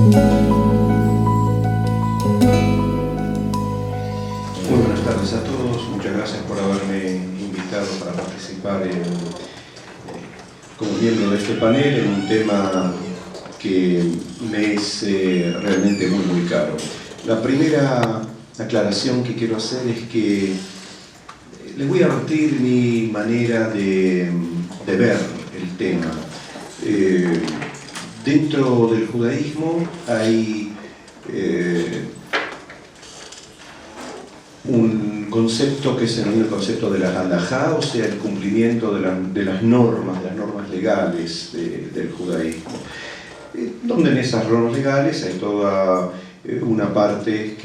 Muy buenas tardes a todos, muchas gracias por haberme invitado para participar como miembro de este panel en un tema que me es realmente muy caro. La primera aclaración que quiero hacer es que les voy a advertir mi manera de ver el tema. Dentro del judaísmo hay un concepto que es el concepto de la halajá, o sea, el cumplimiento de las normas legales del judaísmo. Donde en esas normas legales hay toda una parte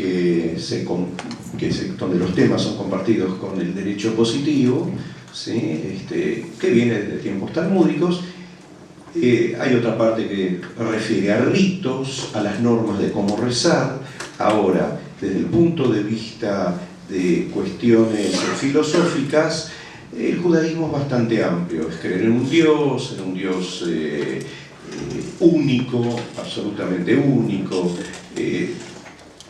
donde los temas son compartidos con el derecho positivo, ¿sí? Que viene de tiempos talmúdicos. Hay otra parte que refiere a ritos, a las normas de cómo rezar. Ahora, desde el punto de vista de cuestiones filosóficas, el judaísmo es bastante amplio. Es creer en un Dios único, absolutamente único,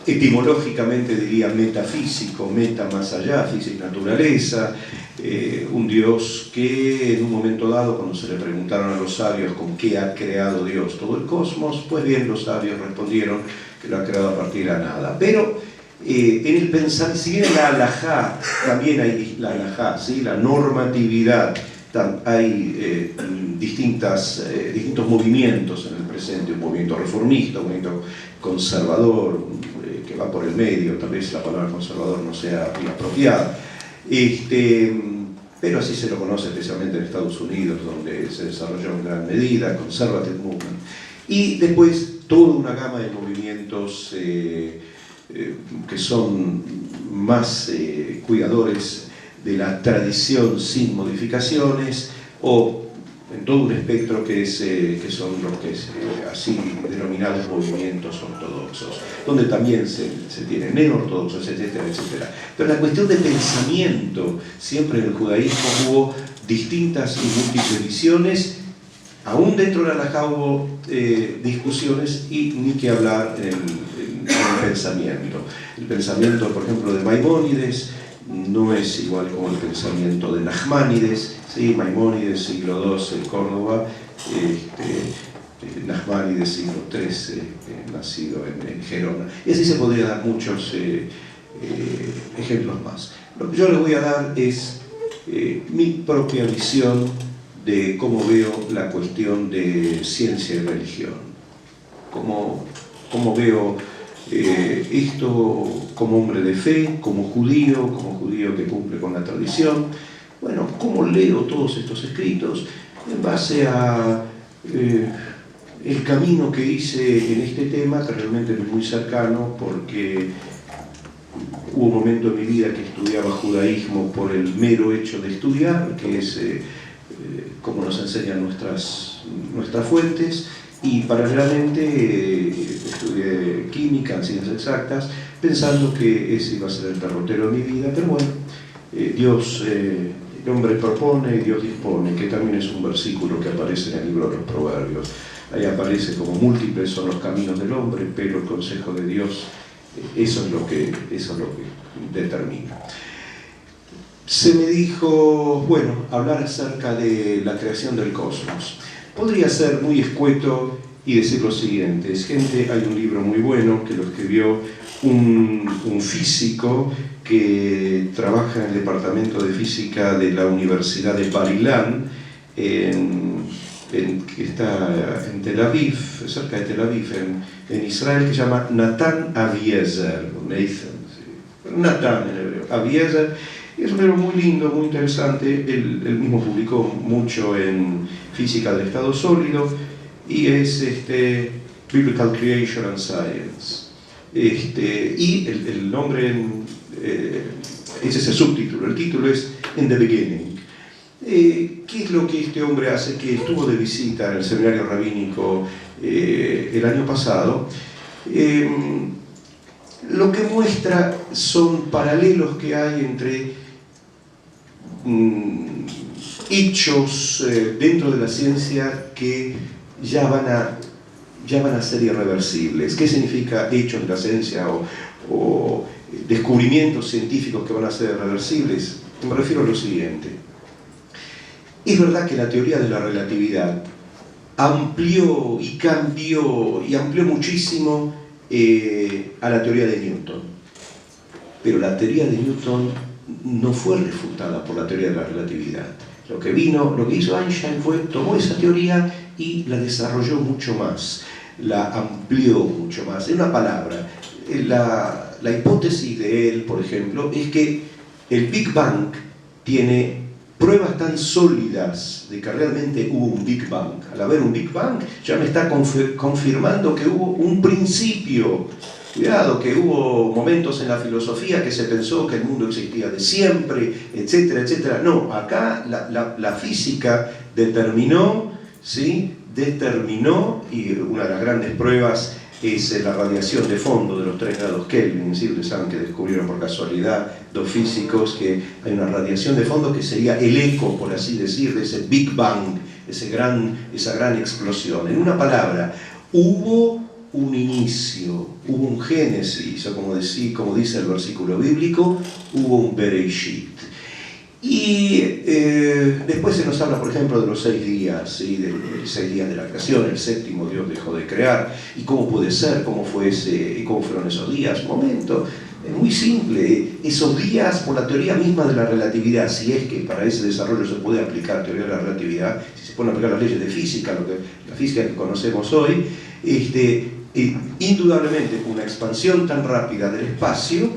etimológicamente diría metafísico, meta más allá, física y naturaleza, un Dios que en un momento dado, cuando se le preguntaron a los sabios con qué ha creado Dios todo el cosmos, pues bien, los sabios respondieron que lo ha creado a partir de la nada. Pero en el pensar, si bien en la halajá, también hay la halajá, ¿sí? La normatividad, hay distintos movimientos en el presente, un movimiento reformista, un movimiento conservador, que va por el medio, tal vez la palabra conservador no sea inapropiada, pero así se lo conoce especialmente en Estados Unidos, donde se desarrolló en gran medida, conservative movement, y después toda una gama de movimientos que son más cuidadores de la tradición sin modificaciones, o en todo un espectro que son los que así denominados movimientos ortodoxos, donde también se tienen neortodoxos, etcétera, etcétera. Pero la cuestión de pensamiento, siempre en el judaísmo hubo distintas y múltiples visiones, aún dentro de la halajá hubo discusiones, y ni que hablar en el pensamiento. El pensamiento, por ejemplo, de Maimónides no es igual como el pensamiento de Nachmanides, ¿sí? Maimónides, siglo II en Córdoba, Nachmanides, siglo III, nacido en Gerona. Y así se podría dar muchos ejemplos más. Lo que yo les voy a dar es mi propia visión de cómo veo la cuestión de ciencia y religión, cómo veo esto como hombre de fe, como judío que cumple con la tradición. Bueno, cómo leo todos estos escritos en base a el camino que hice en este tema, que realmente es muy cercano, porque hubo un momento en mi vida que estudiaba judaísmo por el mero hecho de estudiar, que es como nos enseñan nuestras fuentes, y paralelamente estudié química en ciencias exactas, pensando que ese iba a ser el derrotero de mi vida. Pero bueno, Dios, el hombre propone y Dios dispone, que también es un versículo que aparece en el libro de los Proverbios. Ahí aparece como múltiples son los caminos del hombre, pero el consejo de Dios, eso es lo que determina. Se me dijo, bueno, hablar acerca de la creación del cosmos. Podría ser muy escueto y decir lo siguiente: hay un libro muy bueno que lo escribió un físico que trabaja en el departamento de física de la Universidad de Bar-Ilan, que está en Tel Aviv, cerca de Tel Aviv, en Israel, que se llama Natan Aviezer, Natan en hebreo, Aviezer. Es un libro muy lindo, muy interesante. Él mismo publicó mucho en física del estado sólido, y es Biblical Creation and Science. Y el nombre, ese es el subtítulo. El título es In the Beginning. ¿Qué es lo que este hombre hace? Que estuvo de visita en el seminario rabínico el año pasado. Lo que muestra son paralelos que hay entre hechos dentro de la ciencia que ya van a ya van a ser irreversibles. ¿Qué significa hechos de la ciencia o descubrimientos científicos que van a ser irreversibles? Me refiero a lo siguiente. Es verdad que la teoría de la relatividad amplió y cambió y amplió muchísimo a la teoría de Newton. Pero la teoría de Newton no fue refutada por la teoría de la relatividad. Lo que hizo Einstein fue, tomó esa teoría y la desarrolló mucho más, la amplió mucho más. En una palabra, la hipótesis de él, por ejemplo, es que el Big Bang tiene pruebas tan sólidas de que realmente hubo un Big Bang. Al haber un Big Bang, ya me está confirmando que hubo un principio. Cuidado, que hubo momentos en la filosofía que se pensó que el mundo existía de siempre, etcétera, etcétera. No, acá la física determinó, ¿sí? Y una de las grandes pruebas es la radiación de fondo de los 3 grados Kelvin. ¿Sí? Ustedes saben que descubrieron por casualidad dos físicos que hay una radiación de fondo que sería el eco, por así decir, de ese Big Bang, esa gran explosión. En una palabra, hubo un inicio, hubo un génesis, o como dice el versículo bíblico, hubo un Bereshit. Y después se nos habla, por ejemplo, de los 6 días, ¿sí? De los 6 días de la creación. El séptimo Dios dejó de crear. ¿Y cómo puede ser? ¿Cómo fueron esos días? Un momento, es muy simple. Esos días, por la teoría misma de la relatividad, si es que para ese desarrollo se puede aplicar teoría de la relatividad, si se pueden aplicar las leyes de física, la física que conocemos hoy, indudablemente una expansión tan rápida del espacio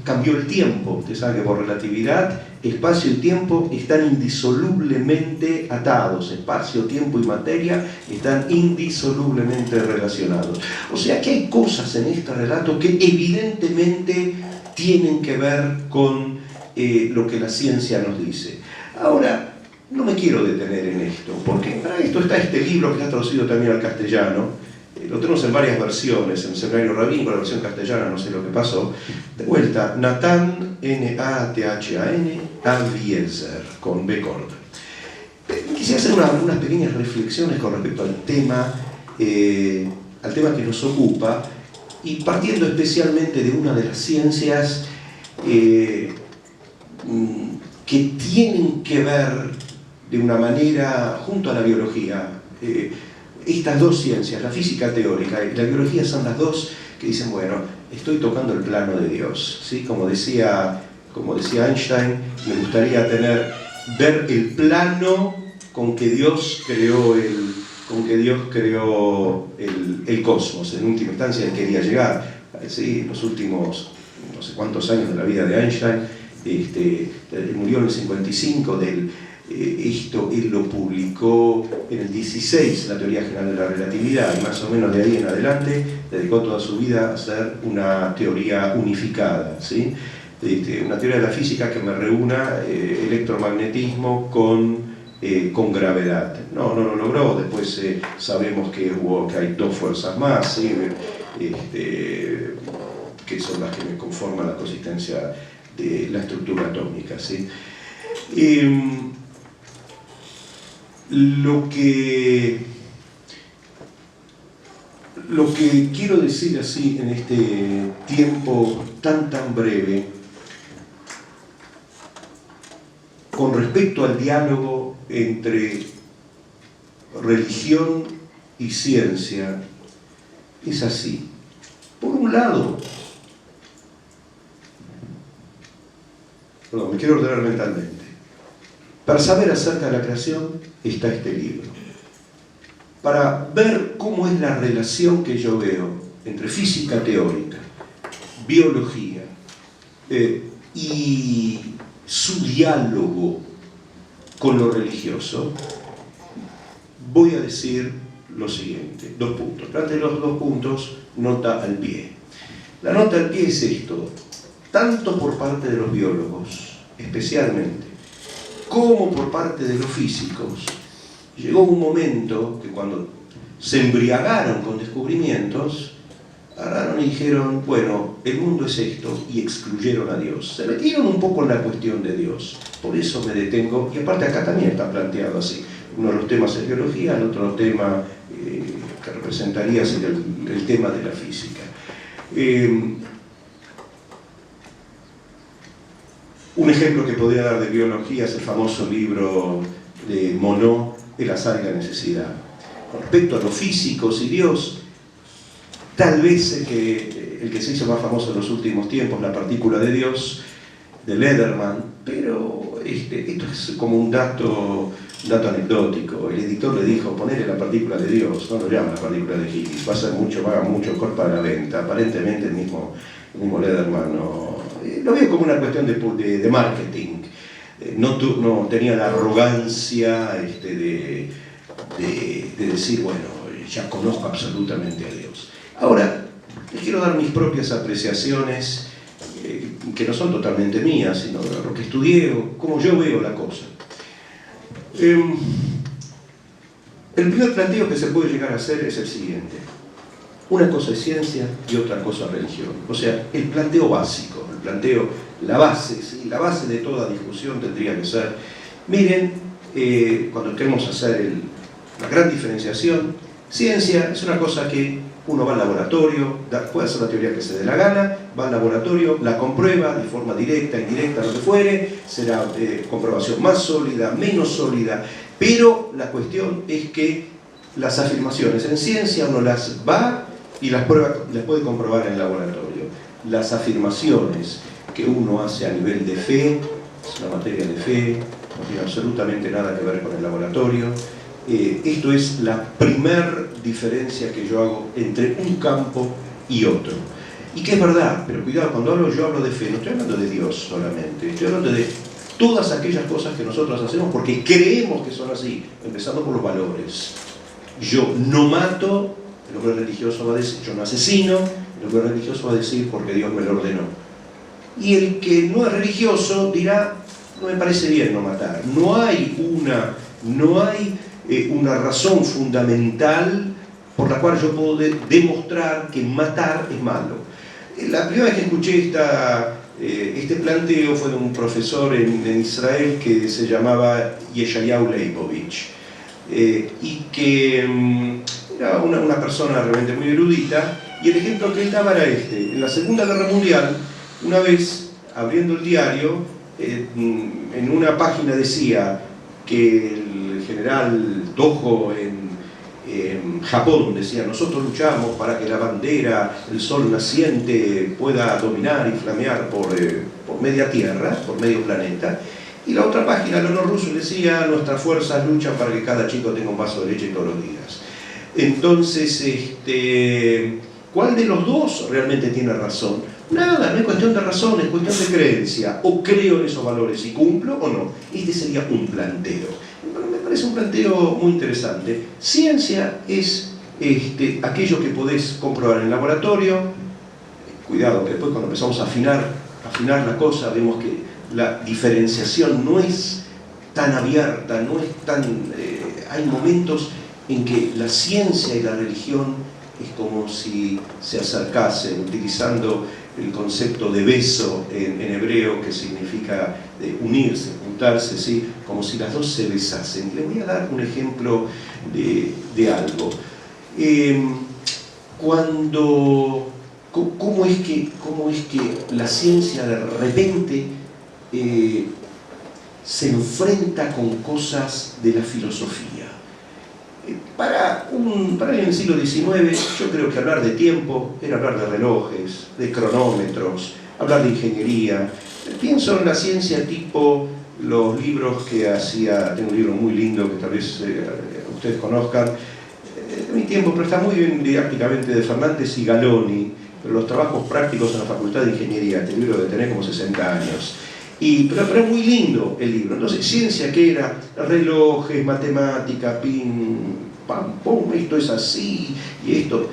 cambió el tiempo. Usted sabe que por relatividad espacio y tiempo están indisolublemente atados. Espacio, tiempo y materia están indisolublemente relacionados. O sea que hay cosas en este relato que evidentemente tienen que ver con lo que la ciencia nos dice. Ahora, no me quiero detener en esto, porque para esto está este libro que está traducido también al castellano. Lo tenemos en varias versiones, en el seminario rabínico, la versión castellana, no sé lo que pasó. De vuelta, Nathan, N-A-T-H-A-N, Aviezer, con B corta. Quisiera hacer unas pequeñas reflexiones con respecto al tema que nos ocupa, y partiendo especialmente de una de las ciencias que tienen que ver de una manera, junto a la biología, estas dos ciencias, la física teórica y la biología, son las dos que dicen, bueno, estoy tocando el plano de Dios, ¿sí? Como decía Einstein, me gustaría ver el plano con que Dios creó el cosmos. En última instancia él quería llegar, ¿sí? Los últimos no sé cuántos años de la vida de Einstein, murió en el 55, esto él lo publicó en el 16, la teoría general de la relatividad, y más o menos de ahí en adelante dedicó toda su vida a hacer una teoría unificada, ¿sí? Una teoría de la física que me reúna electromagnetismo con gravedad. No lo logró. Después sabemos que hay 2 fuerzas más, ¿sí? Que son las que me conforman la consistencia de la estructura atómica, ¿sí? Lo que quiero decir así en este tiempo tan breve con respecto al diálogo entre religión y ciencia es así. Por un lado, me quiero ordenar mentalmente. Para saber acerca de la creación está este libro. Para ver cómo es la relación que yo veo entre física teórica, biología y su diálogo con lo religioso, voy a decir lo siguiente, 2 puntos. Antes de los 2 puntos, nota al pie. La nota al pie es esto: tanto por parte de los biólogos, especialmente, como por parte de los físicos, llegó un momento que cuando se embriagaron con descubrimientos, agarraron y dijeron, bueno, el mundo es esto, y excluyeron a Dios. Se metieron un poco en la cuestión de Dios. Por eso me detengo, y aparte acá también está planteado así. Uno de los temas es biología, el otro tema que representaría sería el tema de la física. Un ejemplo que podría dar de biología es el famoso libro de Monod, El azar y la necesidad. Con respecto a los físicos y Dios, tal vez el que se hizo más famoso en los últimos tiempos, La partícula de Dios, de Lederman, pero esto es como un dato anecdótico. El editor le dijo, ponele La partícula de Dios, no lo llama La partícula de Higgs, va a ser mucho, va a mucho mejor para la venta. Aparentemente el mismo Lederman lo veo como una cuestión de marketing. No tenía la arrogancia de decir, bueno, ya conozco absolutamente a Dios. Ahora, les quiero dar mis propias apreciaciones, que no son totalmente mías, sino lo que estudié o cómo yo veo la cosa. El primer planteo que se puede llegar a hacer es el siguiente. Una cosa es ciencia y otra cosa religión. O sea, el planteo básico, la base, ¿sí? La base de toda discusión tendría que ser, miren, cuando queremos hacer la gran diferenciación, ciencia es una cosa que uno va al laboratorio, puede hacer la teoría que se dé la gana, va al laboratorio, la comprueba de forma directa, indirecta, lo que fuere, será comprobación más sólida, menos sólida, pero la cuestión es que las afirmaciones en ciencia uno las va y las puede comprobar en el laboratorio. Las afirmaciones que uno hace a nivel de fe, es una materia de fe, no tiene absolutamente nada que ver con el laboratorio. Esto es la primer diferencia que yo hago entre un campo y otro. Y que es verdad, pero cuidado, cuando yo hablo de fe, no estoy hablando de Dios solamente, estoy hablando de todas aquellas cosas que nosotros hacemos porque creemos que son así, empezando por los valores. Yo no mato, el hombre religioso va a decir, yo no asesino, el hombre religioso va a decir porque Dios me lo ordenó. Y el que no es religioso dirá, no me parece bien no matar. No hay una razón fundamental por la cual yo puedo demostrar que matar es malo. La primera vez que escuché este planteo fue de un profesor en Israel que se llamaba Yeshayahu Leibovich, y que era una persona realmente muy erudita, y el ejemplo que él daba era este. En la Segunda Guerra Mundial, una vez, abriendo el diario, en una página decía que el general Toho en Japón decía, nosotros luchamos para que la bandera, el sol naciente, pueda dominar y flamear por media tierra, por medio planeta. Y la otra página, el honor ruso, decía, nuestras fuerzas luchan para que cada chico tenga un vaso de leche todos los días. Entonces, ¿cuál de los dos realmente tiene razón? Nada, no es cuestión de razón, es cuestión de creencia. O creo en esos valores y cumplo o no. Este sería un planteo. Bueno, me parece un planteo muy interesante. Ciencia es aquello que podés comprobar en el laboratorio. Cuidado, que después cuando empezamos a afinar la cosa, vemos que la diferenciación no es tan abierta, no es tan... hay momentos en que la ciencia y la religión es como si se acercasen, utilizando el concepto de beso en hebreo, que significa unirse, juntarse, ¿sí? Como si las dos se besasen. Les voy a dar un ejemplo de algo. ¿Cómo es que la ciencia de repente se enfrenta con cosas de la filosofía? Para alguien en el siglo XIX, yo creo que hablar de tiempo era hablar de relojes, de cronómetros, hablar de ingeniería. Pienso en la ciencia tipo los libros que hacía, tengo un libro muy lindo que tal vez ustedes conozcan, de mi tiempo, pero está muy bien didácticamente, de Fernández y Galoni, pero los trabajos prácticos en la Facultad de Ingeniería. Este libro debe tener como 60 años. Pero es muy lindo el libro. Entonces, ciencia que era relojes, matemática, pim, pam, pum, esto es así, y esto.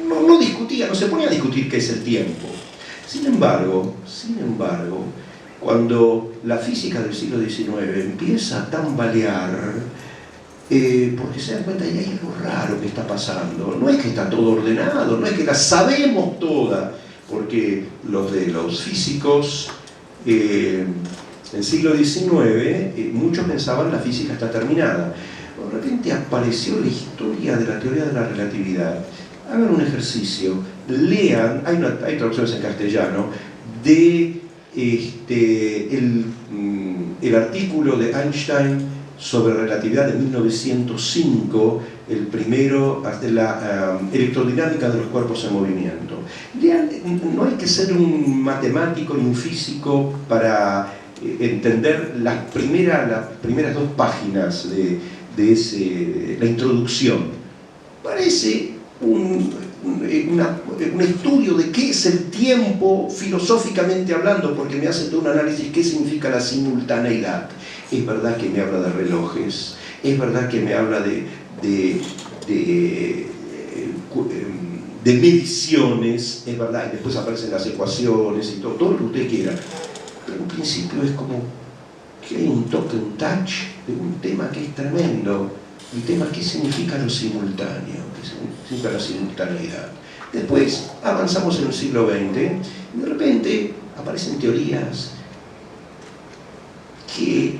No discutía, no se ponía a discutir qué es el tiempo. Sin embargo, cuando la física del siglo XIX empieza a tambalear, porque se dan cuenta que hay algo raro que está pasando. No es que está todo ordenado, no es que la sabemos toda, porque los físicos en el siglo XIX muchos pensaban la física está terminada. de repente apareció la historia de la teoría de la relatividad. Hagan un ejercicio, lean, hay traducciones en castellano, de el artículo de Einstein sobre relatividad de 1905, el primero de la electrodinámica de los cuerpos en movimiento. Lean, no hay que ser un matemático ni un físico para entender las primeras 2 páginas de la introducción. Parece un estudio de qué es el tiempo filosóficamente hablando, porque me hace todo un análisis qué significa la simultaneidad. Es verdad que me habla de relojes, es verdad que me habla de mediciones, es verdad, y después aparecen las ecuaciones y todo lo que usted quiera. Pero en principio es como que hay un toque, un touch de un tema que es tremendo. El tema, ¿qué significa lo simultáneo? ¿Qué significa la simultaneidad? Después avanzamos en el siglo XX y de repente aparecen teorías que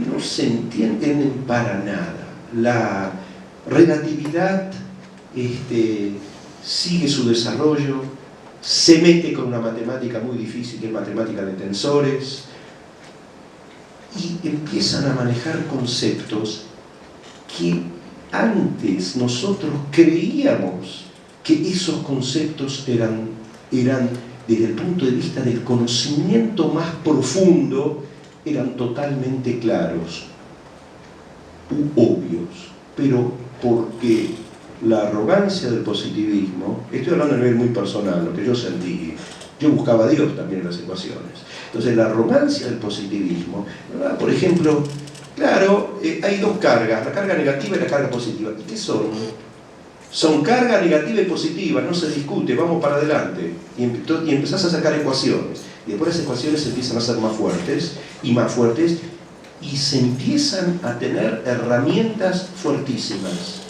no se entienden para nada. La relatividad sigue su desarrollo, se mete con una matemática muy difícil que es matemática de tensores y empiezan a manejar conceptos que antes nosotros creíamos que esos conceptos eran desde el punto de vista del conocimiento más profundo, eran totalmente claros u obvios, pero porque la arrogancia del positivismo, estoy hablando a nivel muy personal, lo que yo sentí, yo buscaba a Dios también en las ecuaciones, entonces la arrogancia del positivismo, ¿verdad? Por ejemplo, claro, hay 2 cargas, la carga negativa y la carga positiva. ¿Y qué son? Son carga negativa y positiva, no se discute, vamos para adelante. Y empezás a sacar ecuaciones. Y después las ecuaciones empiezan a ser más fuertes, y se empiezan a tener herramientas fuertísimas.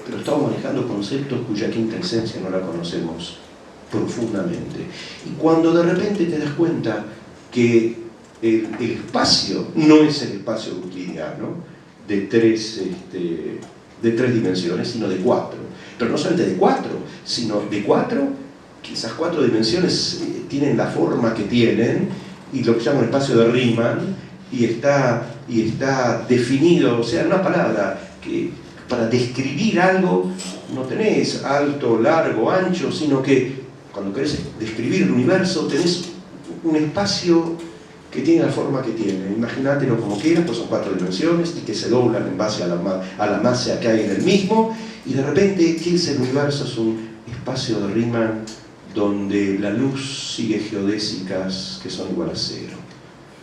Pero estamos manejando conceptos cuya quinta esencia no la conocemos profundamente. Y cuando de repente te das cuenta que el espacio no es el espacio euclidiano de tres dimensiones, sino de 4. Pero no solamente de 4, sino de 4, que esas 4 dimensiones tienen la forma que tienen, y lo que llaman espacio de Riemann, y está definido, o sea, en una palabra, que para describir algo no tenés alto, largo, ancho, sino que cuando querés describir el universo tenés un espacio que tiene la forma que tiene. Imagínatelo como quieras, pues son 4 dimensiones y que se doblan en base a la masa que hay en el mismo, y de repente, ¿qué es el universo? Es un espacio de Riemann donde la luz sigue geodésicas que son igual a 0.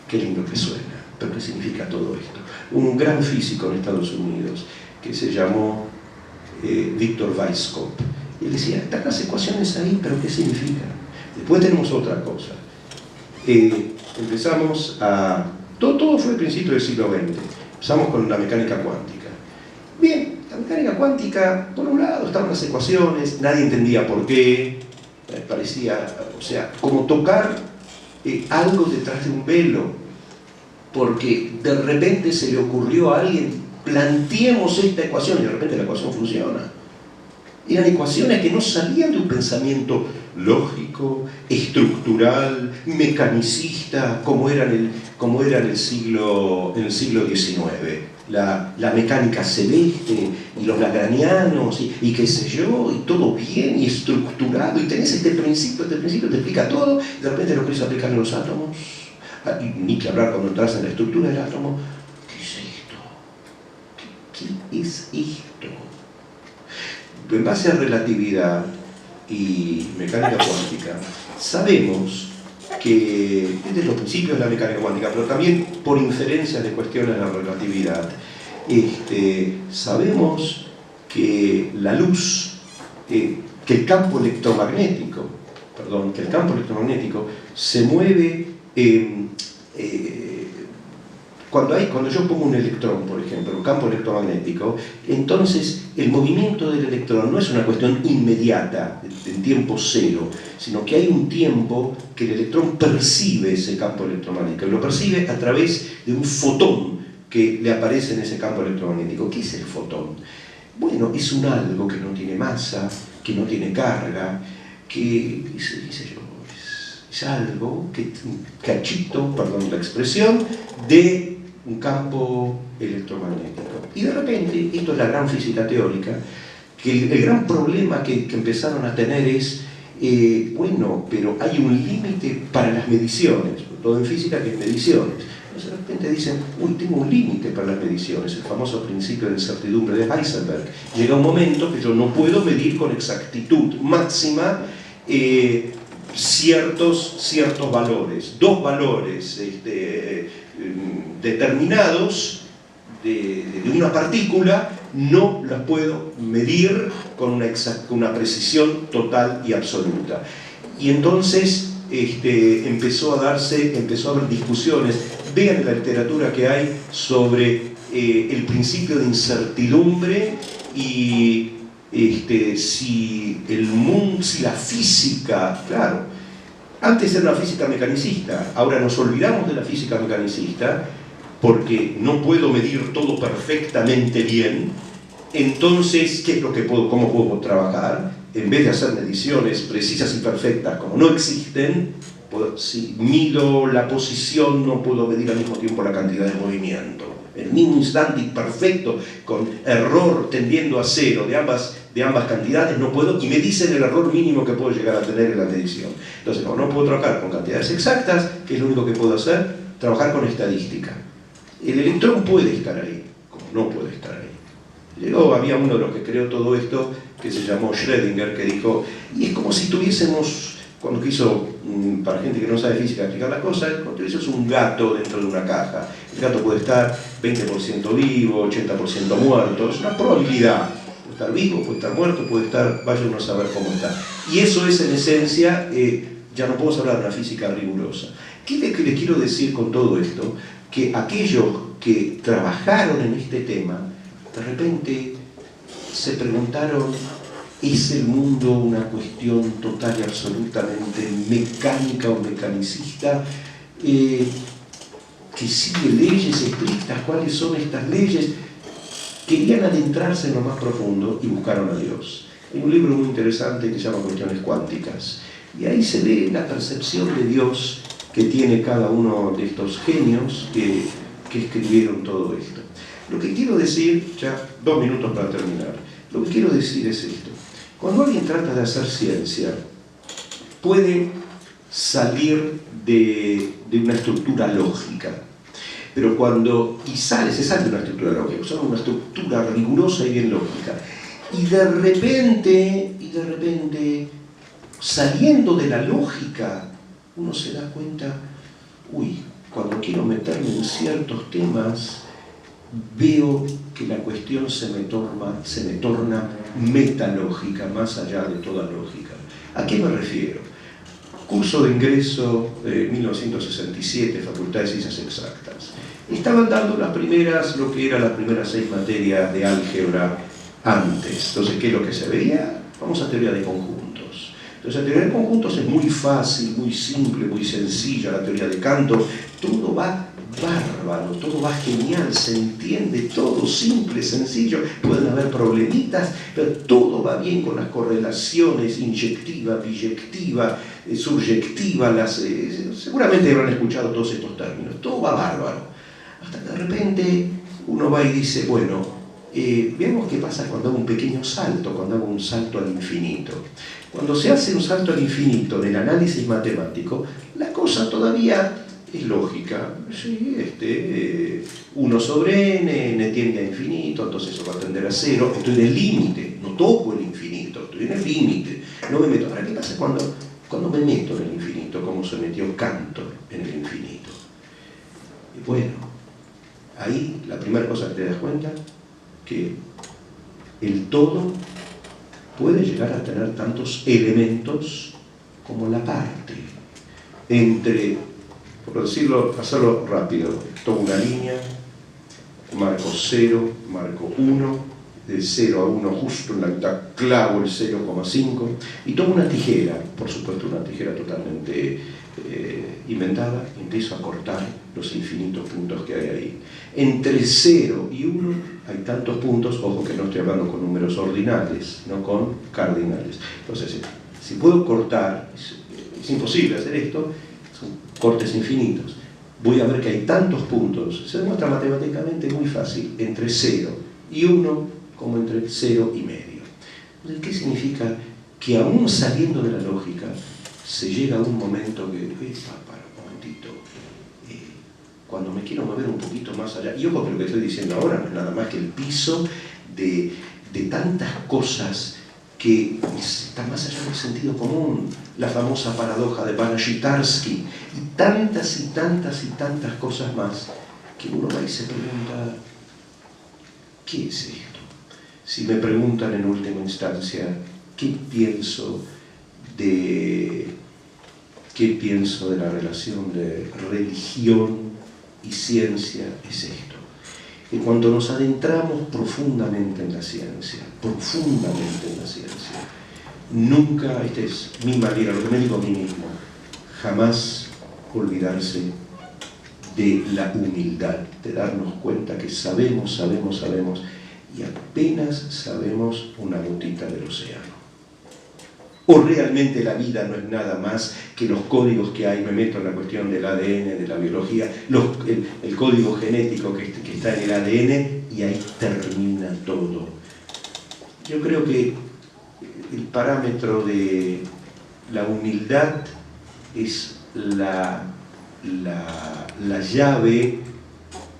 Qué lindo que suena, pero ¿qué significa todo esto? Un gran físico en Estados Unidos que se llamó Victor Weisskopf, y él decía, están las ecuaciones ahí, pero ¿qué significan? Después tenemos otra cosa. Empezamos a... Todo fue el principio del siglo XX. Empezamos con la mecánica cuántica. Bien, la mecánica cuántica, por un lado estaban las ecuaciones, nadie entendía por qué, parecía, o sea, como tocar algo detrás de un velo, porque de repente se le ocurrió a alguien, planteemos esta ecuación, y de repente la ecuación funciona. Eran ecuaciones que no salían de un pensamiento lógico, estructural, mecanicista, como era en el siglo XIX. La mecánica celeste y los lagrangianos y qué sé yo, y todo bien y estructurado, y tenés este principio te explica todo, y de repente lo querés aplicar en los átomos, y ni que hablar cuando entras en la estructura del átomo. ¿Qué es esto? ¿Qué es esto? En base a relatividad y mecánica cuántica, sabemos que desde los principios de la mecánica cuántica, pero también por inferencias de cuestiones de la relatividad, sabemos que la luz, que el campo electromagnético se mueve cuando yo pongo un electrón, por ejemplo, un campo electromagnético, entonces el movimiento del electrón no es una cuestión inmediata, en tiempo cero, sino que hay un tiempo que el electrón percibe ese campo electromagnético, lo percibe a través de un fotón que le aparece en ese campo electromagnético. ¿Qué es el fotón? Bueno, es un algo que no tiene masa, que no tiene carga, que, qué sé yo, es algo, un cachito, perdón la expresión, de un campo electromagnético. Y de repente, esto es la gran física teórica, que el gran problema que empezaron a tener es, bueno, pero hay un límite para las mediciones, todo en física que es mediciones. Entonces de repente dicen, uy, tengo un límite para las mediciones, el famoso principio de incertidumbre de Heisenberg. Llega un momento que yo no puedo medir con exactitud máxima ciertos valores, dos valores determinados de una partícula, no las puedo medir con una precisión total y absoluta. Y entonces empezó a haber discusiones. Vean en la literatura que hay sobre el principio de incertidumbre y si la física, claro, antes era una física mecanicista, ahora nos olvidamos de la física mecanicista porque no puedo medir todo perfectamente bien. Entonces, ¿qué es lo que cómo puedo trabajar? En vez de hacer mediciones precisas y perfectas como no existen, si mido la posición no puedo medir al mismo tiempo la cantidad de movimiento. El mismo instante perfecto, con error tendiendo a cero de ambas cantidades, no puedo, y me dicen el error mínimo que puedo llegar a tener en la medición. Entonces, como no puedo trabajar con cantidades exactas, ¿qué es lo único que puedo hacer? Trabajar con estadística. El electrón puede estar ahí, como no puede estar ahí. Había uno de los que creó todo esto, que se llamó Schrödinger, que dijo, y es como si tuviésemos, cuando quiso, para gente que no sabe física, explicar las cosas, cuando tuviésemos un gato dentro de una caja. El gato puede estar 20% vivo, 80% muerto, es una probabilidad. Puede estar vivo, puede estar muerto, puede estar, vaya uno a saber cómo está. Y eso es en esencia, ya no podemos hablar de una física rigurosa. ¿Qué les quiero decir con todo esto? Que aquellos que trabajaron en este tema, de repente se preguntaron, ¿es el mundo una cuestión total y absolutamente mecánica o mecanicista que sigue leyes estrictas? ¿Cuáles son estas leyes? Querían adentrarse en lo más profundo y buscaron a Dios. Hay un libro muy interesante que se llama Cuestiones Cuánticas, y ahí se ve la percepción de Dios que tiene cada uno de estos genios que escribieron todo esto. Lo que quiero decir, ya 2 minutos para terminar, lo que quiero decir es esto. Cuando alguien trata de hacer ciencia, puede salir de una estructura lógica, pero se sale de una estructura lógica, usa una estructura rigurosa y bien lógica, y de repente, saliendo de la lógica, uno se da cuenta, uy, cuando quiero meterme en ciertos temas, veo que la cuestión se me torna metalógica, más allá de toda lógica. ¿A qué me refiero? Curso de ingreso 1967, Facultad de Ciencias Exactas. Estaban dando lo que eran las primeras 6 materias de álgebra antes. Entonces, ¿qué es lo que se veía? Vamos a teoría de conjuntos. Entonces, la teoría de conjuntos es muy fácil, muy simple, muy sencilla. La teoría de Cantor, todo va bárbaro, todo va genial, se entiende todo simple, sencillo. Pueden haber problemitas, pero todo va bien con las correlaciones inyectiva, biyectiva, suryectiva, seguramente habrán escuchado todos estos términos. Todo va bárbaro. Hasta que de repente uno va y dice, bueno, veamos qué pasa cuando hago un pequeño salto, cuando hago un salto al infinito. Cuando se hace un salto al infinito en el análisis matemático, la cosa todavía es lógica. Sí, 1 sobre n tiende a infinito, entonces eso va a tender a 0. Estoy en el límite, no toco el infinito, estoy en el límite. No me meto. Ahora, ¿qué pasa cuando me meto en el infinito, como se metió Cantor en el infinito? Y bueno, ahí la primera cosa que te das cuenta, que el todo puede llegar a tener tantos elementos como la parte. Por decirlo, hacerlo rápido, tomo una línea, marco 0, marco 1, de 0 a 1 justo en la mitad clavo el 0,5 y tomo una tijera, por supuesto una tijera totalmente inventada, empiezo a cortar los infinitos puntos que hay ahí. Entre 0 y 1 hay tantos puntos, ojo que no estoy hablando con números ordinales, no con cardinales. Entonces, si puedo cortar, es imposible hacer esto, son cortes infinitos. Voy a ver que hay tantos puntos, se demuestra matemáticamente muy fácil, entre 0 y 1, como entre 0 y medio. Entonces, ¿qué significa? Que aún saliendo de la lógica, se llega a un momento que, para un momentito, cuando me quiero mover un poquito más allá, y ojo que lo que estoy diciendo ahora no es nada más que el piso de tantas cosas que está más allá del sentido común, la famosa paradoja de Banashitarsky, y tantas y tantas y tantas cosas más, que uno va y se pregunta, ¿qué es esto? Si me preguntan en última instancia, ¿qué pienso de la relación de religión y ciencia? Es esto. En cuanto nos adentramos profundamente en la ciencia, nunca, esta es mi manera, lo que me digo a mí mismo, jamás olvidarse de la humildad, de darnos cuenta que sabemos, y apenas sabemos una gotita del océano. O realmente la vida no es nada más que los códigos que hay, me meto en la cuestión del ADN, de la biología, el código genético que está en el ADN, y ahí termina todo. Yo creo que el parámetro de la humildad es la llave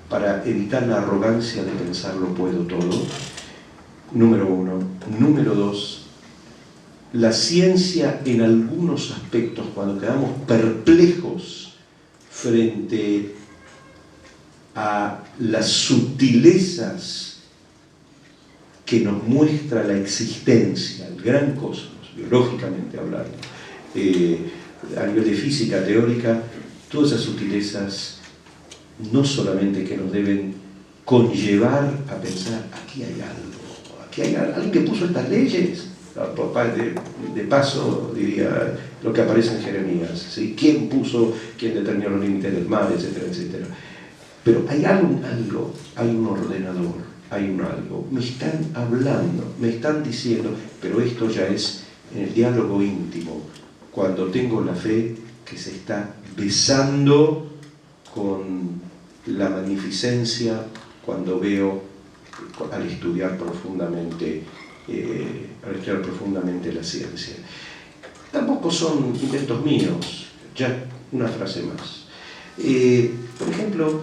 para evitar la arrogancia de pensar lo puedo todo, número 1. Número 2, la ciencia en algunos aspectos, cuando quedamos perplejos frente a las sutilezas que nos muestra la existencia, el gran cosmos, biológicamente hablando, a nivel de física teórica, todas esas sutilezas no solamente que nos deben conllevar a pensar, aquí hay alguien que puso estas leyes. De paso, diría lo que aparece en Jeremías, ¿sí? ¿Quién determinó los límites del mar, etcétera, etcétera? Pero hay algo, hay un ordenador, hay un algo. Me están hablando, me están diciendo, pero esto ya es en el diálogo íntimo, cuando tengo la fe que se está besando con la magnificencia, cuando veo, al estudiar profundamente la ciencia. Tampoco son inventos míos, ya una frase más. Por ejemplo,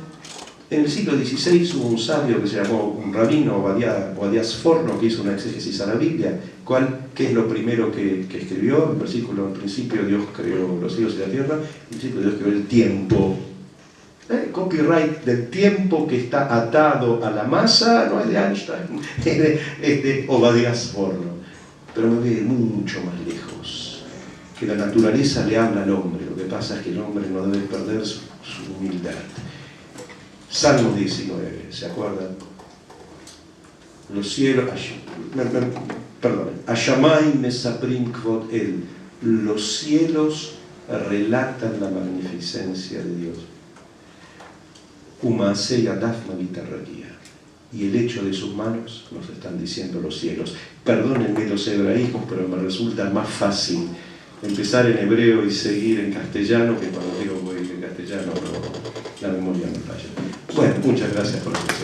en el siglo XVI hubo un sabio que se llamó, un rabino, Obadiah Sforno, que hizo una exégesis a la Biblia. ¿Qué es lo primero que escribió? El versículo: en principio Dios creó los cielos y la tierra, en principio Dios creó el tiempo. Copyright del tiempo que está atado a la masa no es de Einstein, es de Obadiah Sforno. Pero me voy a ir mucho más lejos. Que la naturaleza le habla al hombre, lo que pasa es que el hombre no debe perder su humildad. Salmo 19, ¿se acuerdan? Los cielos, Hashamayim mesaprim kvod el, los cielos relatan la magnificencia de Dios. Y el hecho de sus manos, nos están diciendo los cielos. Perdónenme los hebraísmos, pero me resulta más fácil empezar en hebreo y seguir en castellano, que cuando digo voy en castellano la memoria me falla. Bueno, muchas gracias por la atención.